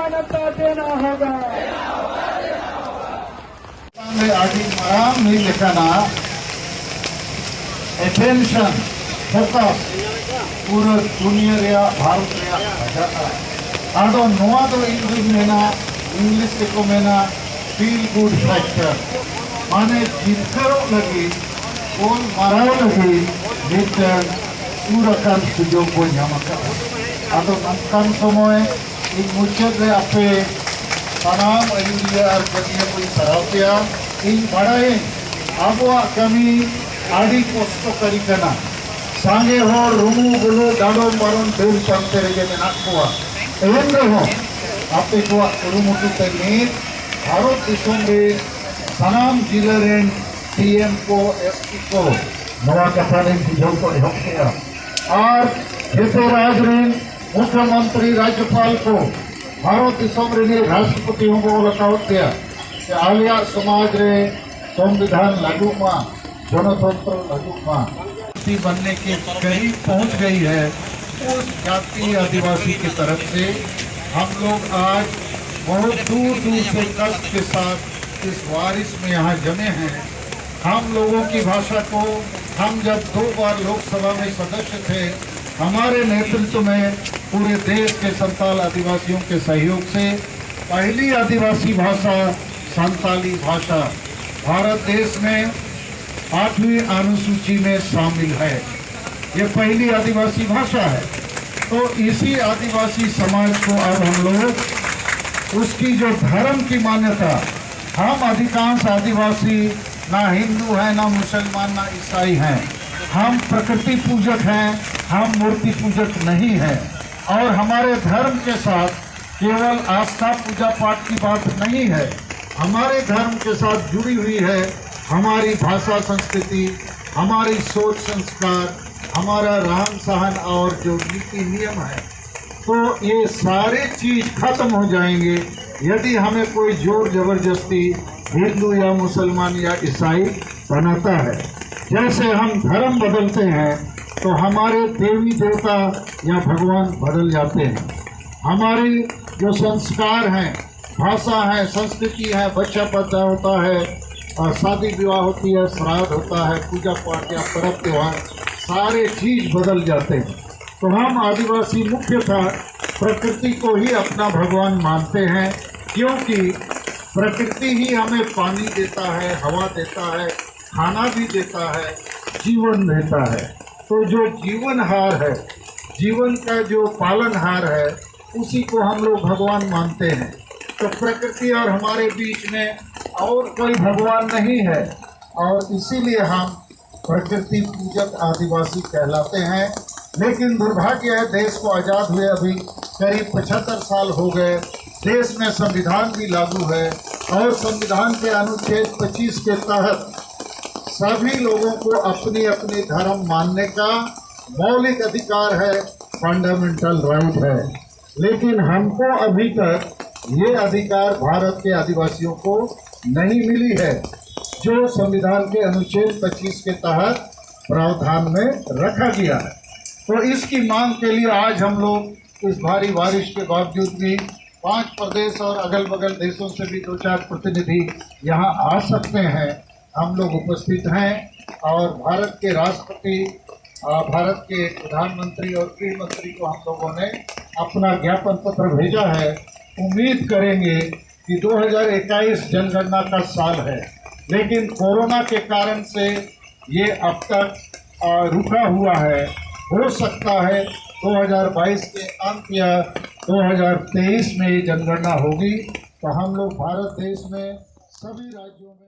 मान्यता देना होगा। आदि आराम नहीं लिखाना एटेंशन फोकस पूरा दुनिया रे भारत रे आदो नोआ तो इंग्लिश को मेना फील गुड फैक्टर माने जितकरो लगी और माराव लगी मिटर पूरा काम सुजोग को ᱧᱟᱢᱟᱠᱟ आदो नंकान समय इन मुचद रे आपे तनाम अयुरिया और कटिया को सरावतिया इन बड़ाई आबुआ कमी आदि कष्ट करी कना सांगे होर रुमु बुलु डाडो मारुन देव शांति रेगे मेना कोआ एन रहो आपे को रुमुटु ते नीत भारत दिसोम रे सनाम जिला रेन टीएम को एसपी को नवा कथा ने बुझाव को एहतिया और जैसे राज रेन मुख्यमंत्री राज्यपाल को भारत दिसोम रे राष्ट्रपति होंगे लकावतिया आलिया समाज रे संविधान लागू मा गणतंत्र लागू मा बनने के करीब पहुंच गई है। उस जाति आदिवासी की तरफ से हम लोग आज बहुत दूर दूर से कष्ट के साथ इस बारिश में यहाँ जमे हैं। हम लोगों की भाषा को हम जब 2 बार लोकसभा में सदस्य थे हमारे नेतृत्व में पूरे देश के संताल आदिवासियों के सहयोग से पहली आदिवासी भाषा संताली भाषा भारत देश में 8वीं अनुसूची में शामिल है। ये पहली आदिवासी भाषा है। तो इसी आदिवासी समाज को अब हम लोग उसकी जो धर्म की मान्यता हम अधिकांश आदिवासी ना हिंदू हैं ना मुसलमान ना ईसाई हैं। हम प्रकृति पूजक हैं, हम मूर्ति पूजक नहीं हैं। और हमारे धर्म के साथ केवल आस्था पूजा पाठ की बात नहीं है। हमारे धर्म के साथ जुड़ी हुई है हमारी भाषा संस्कृति, हमारी सोच संस्कार, हमारा रहन सहन और जो नीति नियम है। तो ये सारे चीज खत्म हो जाएंगे यदि हमें कोई जोर जबरदस्ती हिंदू या मुसलमान या ईसाई बनाता है। जैसे हम धर्म बदलते हैं तो हमारे देवी देवता या भगवान बदल जाते हैं। हमारी जो संस्कार हैं, भाषा है, संस्कृति है, बच्चा पैदा होता है और शादी विवाह होती है, श्राद्ध होता है, पूजा पाठ या पर्व त्योहार, सारे चीज बदल जाते हैं। तो हम आदिवासी मुख्यतः प्रकृति को ही अपना भगवान मानते हैं, क्योंकि प्रकृति ही हमें पानी देता है, हवा देता है, खाना भी देता है, जीवन देता है। तो जो जीवनहार है, जीवन का जो पालनहार है, उसी को हम लोग भगवान मानते हैं। तो प्रकृति और हमारे बीच में और कोई भगवान नहीं है और इसीलिए हम प्रकृति पूजक आदिवासी कहलाते हैं। लेकिन दुर्भाग्य है, देश को आज़ाद हुए अभी करीब 75 साल हो गए। देश में संविधान भी लागू है और संविधान के अनुच्छेद 25 के तहत सभी लोगों को अपनी अपनी धर्म मानने का मौलिक अधिकार है, फंडामेंटल राइट है। लेकिन हमको अभी तक ये अधिकार भारत के आदिवासियों को नहीं मिली है, जो संविधान के अनुच्छेद 25 के तहत प्रावधान में रखा गया है। तो इसकी मांग के लिए आज हम लोग इस भारी बारिश के बावजूद भी 5 प्रदेश और अगल बगल देशों से भी 2-4 प्रतिनिधि यहाँ आ सकते हैं। हम लोग उपस्थित हैं और भारत के राष्ट्रपति, भारत के प्रधानमंत्री और गृह मंत्री को हम लोगों ने अपना ज्ञापन पत्र भेजा है। उम्मीद करेंगे कि 2021 जनगणना का साल है, लेकिन कोरोना के कारण से ये अब तक रुका हुआ है। हो सकता है 2022 के अंत या 2023 में जनगणना होगी। तो हम लोग भारत देश में सभी राज्यों में